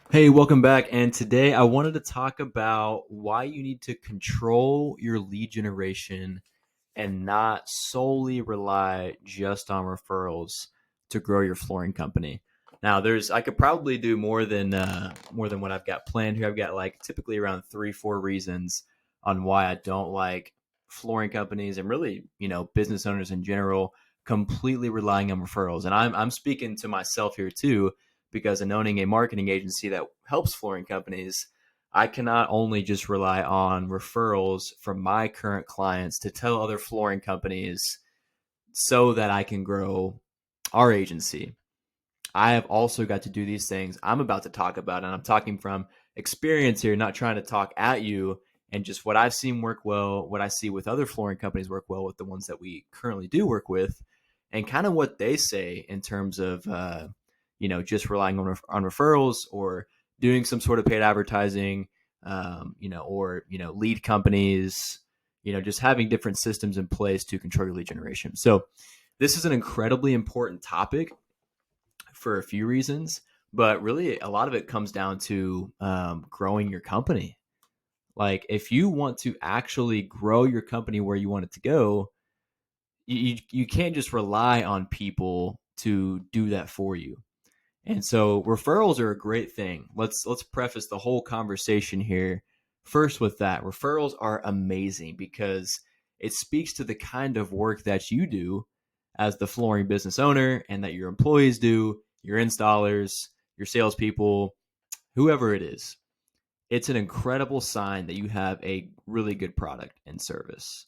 Hey, welcome back. And today I wanted to talk about why you need to control your lead generation and not solely rely just on referrals to grow your flooring company. Now, I could probably do more than what I've got planned here. I've got like typically around 3, 4 reasons on why I don't like flooring companies and really, business owners in general completely relying on referrals. And I'm speaking to myself here too, because in owning a marketing agency that helps flooring companies, I cannot only just rely on referrals from my current clients to tell other flooring companies so that I can grow our agency. I have also got to do these things I'm about to talk about, and I'm talking from experience here, not trying to talk at you, and just what I've seen work well, what I see with other flooring companies work well with the ones that we currently do work with, and kind of what they say in terms of just relying on referrals or doing some sort of paid advertising, or lead companies, just having different systems in place to control your lead generation. So this is an incredibly important topic for a few reasons, but really a lot of it comes down to growing your company. Like if you want to actually grow your company where you want it to go, you can't just rely on people to do that for you. And so referrals are a great thing. Let's preface the whole conversation here first with that. Referrals are amazing because it speaks to the kind of work that you do as the flooring business owner and that your employees do, your installers, your salespeople, whoever it is. It's an incredible sign that you have a really good product and service.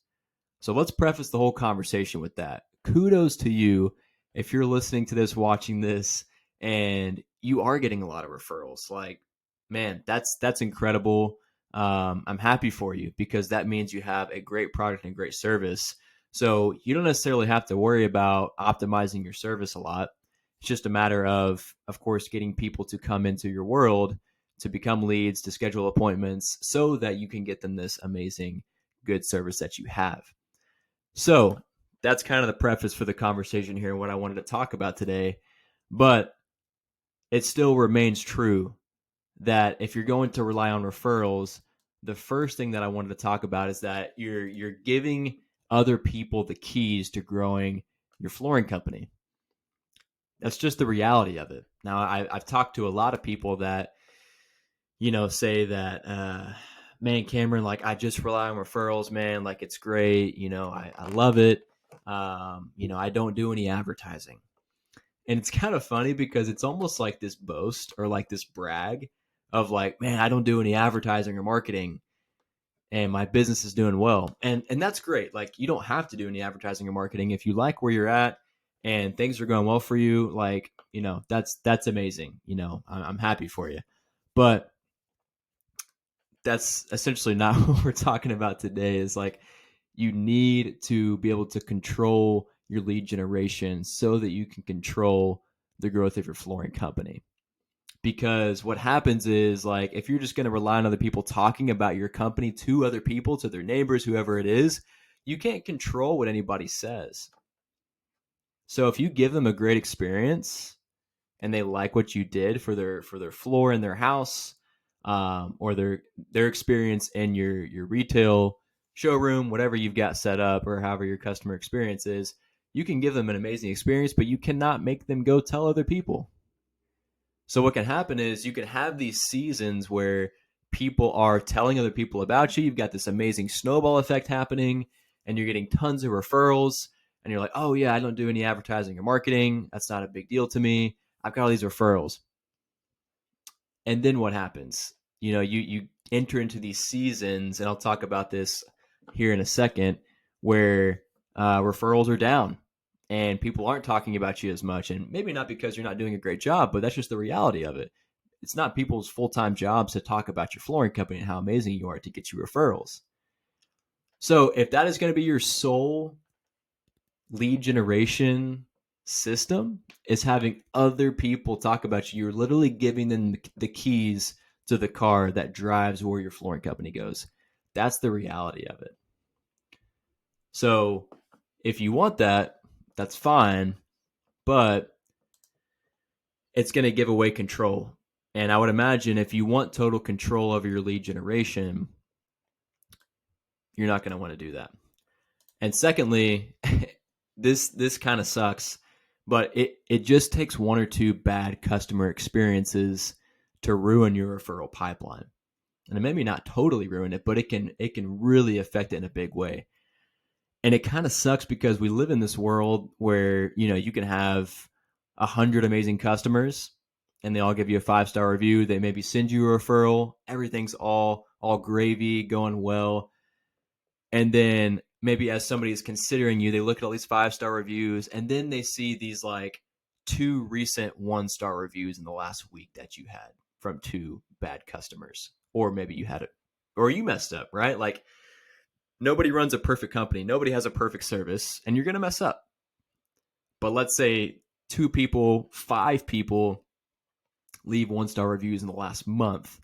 So let's preface the whole conversation with that. Kudos to you if you're listening to this, watching this, and you are getting a lot of referrals. Like, man, that's incredible. I'm happy for you because that means you have a great product and great service. So you don't necessarily have to worry about optimizing your service a lot. It's just a matter of course, getting people to come into your world to become leads, to schedule appointments so that you can get them this amazing, good service that you have. So that's kind of the preface for the conversation here, what I wanted to talk about today. But it still remains true that if you're going to rely on referrals, the first thing that I wanted to talk about is that you're giving other people the keys to growing your flooring company. That's just the reality of it. Now, I've talked to a lot of people that say that, man, Cameron, like I just rely on referrals, man. Like it's great. I love it. I don't do any advertising. And it's kind of funny because it's almost like this boast or like this brag of like, man, I don't do any advertising or marketing and my business is doing well. And that's great. Like you don't have to do any advertising or marketing if you like where you're at and things are going well for you. Like, that's amazing. I'm happy for you. But that's essentially not what we're talking about today. Is like you need to be able to control your lead generation so that you can control the growth of your flooring company. Because what happens is like if you're just going to rely on other people talking about your company to other people, to their neighbors, whoever it is, you can't control what anybody says. So if you give them a great experience and they like what you did for their floor in their house, or their experience in your retail showroom, whatever you've got set up, or however your customer experience is, you can give them an amazing experience, but you cannot make them go tell other people. So what can happen is you can have these seasons where people are telling other people about you. You've got this amazing snowball effect happening, and you're getting tons of referrals. And you're like, oh yeah, I don't do any advertising or marketing. That's not a big deal to me. I've got all these referrals. And then what happens? You enter into these seasons, and I'll talk about this here in a second, where referrals are down and people aren't talking about you as much. And maybe not because you're not doing a great job, but that's just the reality of it. It's not people's full-time jobs to talk about your flooring company and how amazing you are to get you referrals. So if that is going to be your sole lead generation system, is having other people talk about you, you're literally giving them the keys to the car that drives where your flooring company goes. That's the reality of it. So if you want that, that's fine, but it's going to give away control. And I would imagine if you want total control over your lead generation, you're not going to want to do that. And secondly, this kind of sucks, but it just takes one or two bad customer experiences to ruin your referral pipeline. And it maybe not totally ruin it, but it can really affect it in a big way. And it kind of sucks because we live in this world where, you can have 100 amazing customers and they all give you a 5-star review. They maybe send you a referral. Everything's all gravy, going well. And then maybe as somebody is considering you, they look at all these 5-star reviews and then they see these like 2 recent 1-star reviews in the last week that you had from 2 bad customers. Or maybe you had it, or you messed up, right? Like, nobody runs a perfect company. Nobody has a perfect service, and you're going to mess up. But let's say 2 people, 5 people leave 1-star reviews in the last month.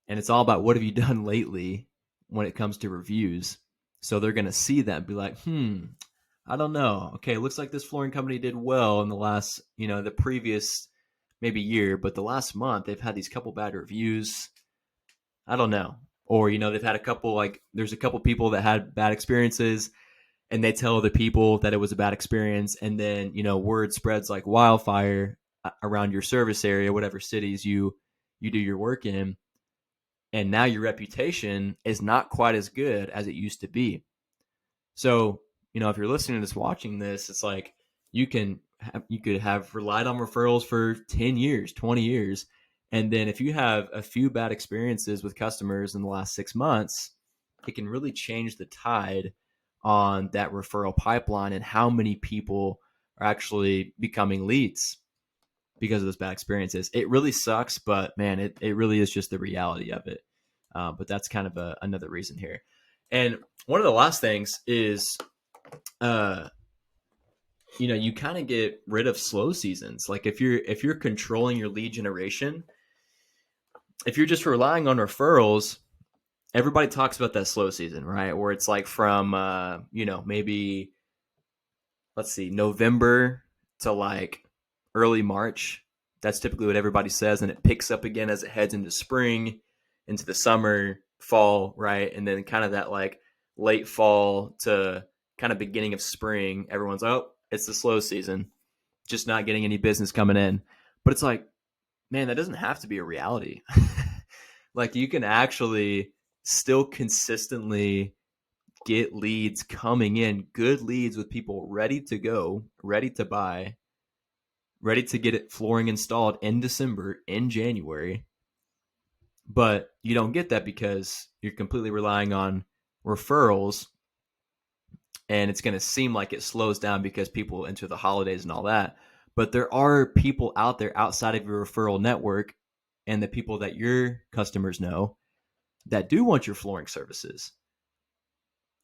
And it's all about what have you done lately when it comes to reviews. So they're going to see that and be like, I don't know. Okay, it looks like this flooring company did well in the last, the previous maybe year, but the last month they've had these couple bad reviews. I don't know. Or, they've had a couple, like, there's a couple people that had bad experiences and they tell the people that it was a bad experience. And then, word spreads like wildfire around your service area, whatever cities you do your work in. And now your reputation is not quite as good as it used to be. So, if you're listening to this, watching this, it's like you could have relied on referrals for 10 years, 20 years. And then if you have a few bad experiences with customers in the last 6 months, it can really change the tide on that referral pipeline and how many people are actually becoming leads because of those bad experiences. It really sucks, but man, it really is just the reality of it. But that's kind of another reason here. And one of the last things is, you kind of get rid of slow seasons. Like if you're controlling your lead generation, if you're just relying on referrals, everybody talks about that slow season, right? Where it's like from, maybe, let's see, November to like early March. That's typically what everybody says. And it picks up again as it heads into spring, into the summer, fall, right? And then kind of that like late fall to kind of beginning of spring, everyone's, oh, it's the slow season, just not getting any business coming in. But it's like, man, that doesn't have to be a reality. Like you can actually still consistently get leads coming in, good leads with people ready to go, ready to buy, ready to get it flooring installed in December, in January. But you don't get that because you're completely relying on referrals, and it's going to seem like it slows down because people enter the holidays and all that. But there are people out there outside of your referral network and the people that your customers know that do want your flooring services.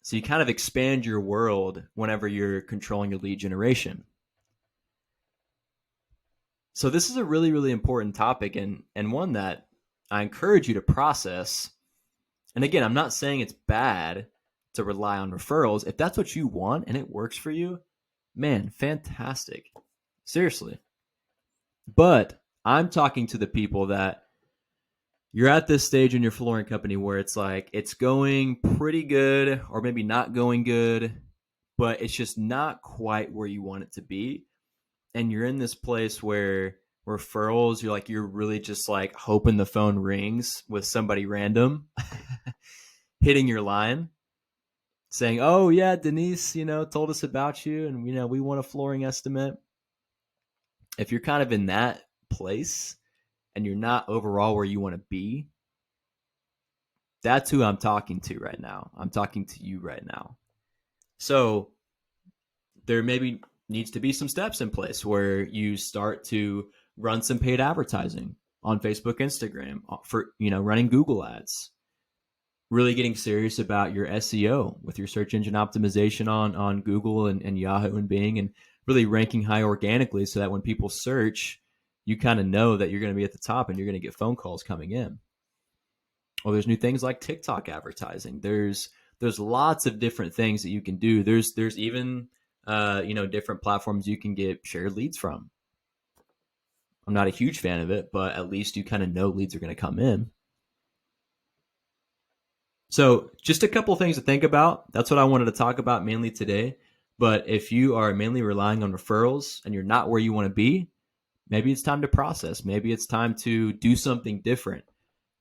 So you kind of expand your world whenever you're controlling your lead generation. So this is a really, really important topic and one that I encourage you to process. And again, I'm not saying it's bad to rely on referrals. If that's what you want and it works for you, man, fantastic. Seriously. But I'm talking to the people that you're at this stage in your flooring company where it's like it's going pretty good or maybe not going good, but it's just not quite where you want it to be. And you're in this place where referrals, you're really just like hoping the phone rings with somebody random hitting your line saying, oh yeah, Denise, told us about you and, we want a flooring estimate. If you're kind of in that place and you're not overall where you want to be, that's who I'm talking to right now. I'm talking to you right now. So there maybe needs to be some steps in place where you start to run some paid advertising on Facebook, Instagram, for, running Google ads, really getting serious about your SEO with your search engine optimization on Google and Yahoo and Bing, and really ranking high organically so that when people search, you kind of know that you're going to be at the top and you're going to get phone calls coming in. Well, there's new things like TikTok advertising. There's lots of different things that you can do. There's even different platforms you can get shared leads from. I'm not a huge fan of it, but at least you kind of know leads are going to come in. So, just a couple things to think about. That's what I wanted to talk about mainly today. But if you are mainly relying on referrals and you're not where you want to be, maybe it's time to process. Maybe it's time to do something different.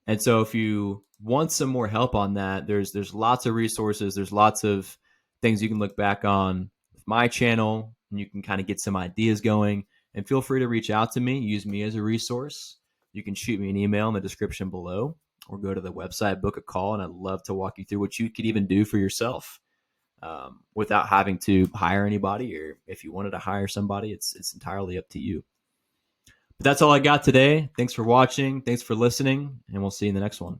And so if you want some more help on that, there's lots of resources, there's lots of things you can look back on with my channel, and you can kind of get some ideas going. And feel free to reach out to me, use me as a resource. You can shoot me an email in the description below or go to the website, book a call, and I'd love to walk you through what you could even do for yourself without having to hire anybody. Or if you wanted to hire somebody, it's entirely up to you. But that's all I got today. Thanks for watching. Thanks for listening, and we'll see you in the next one.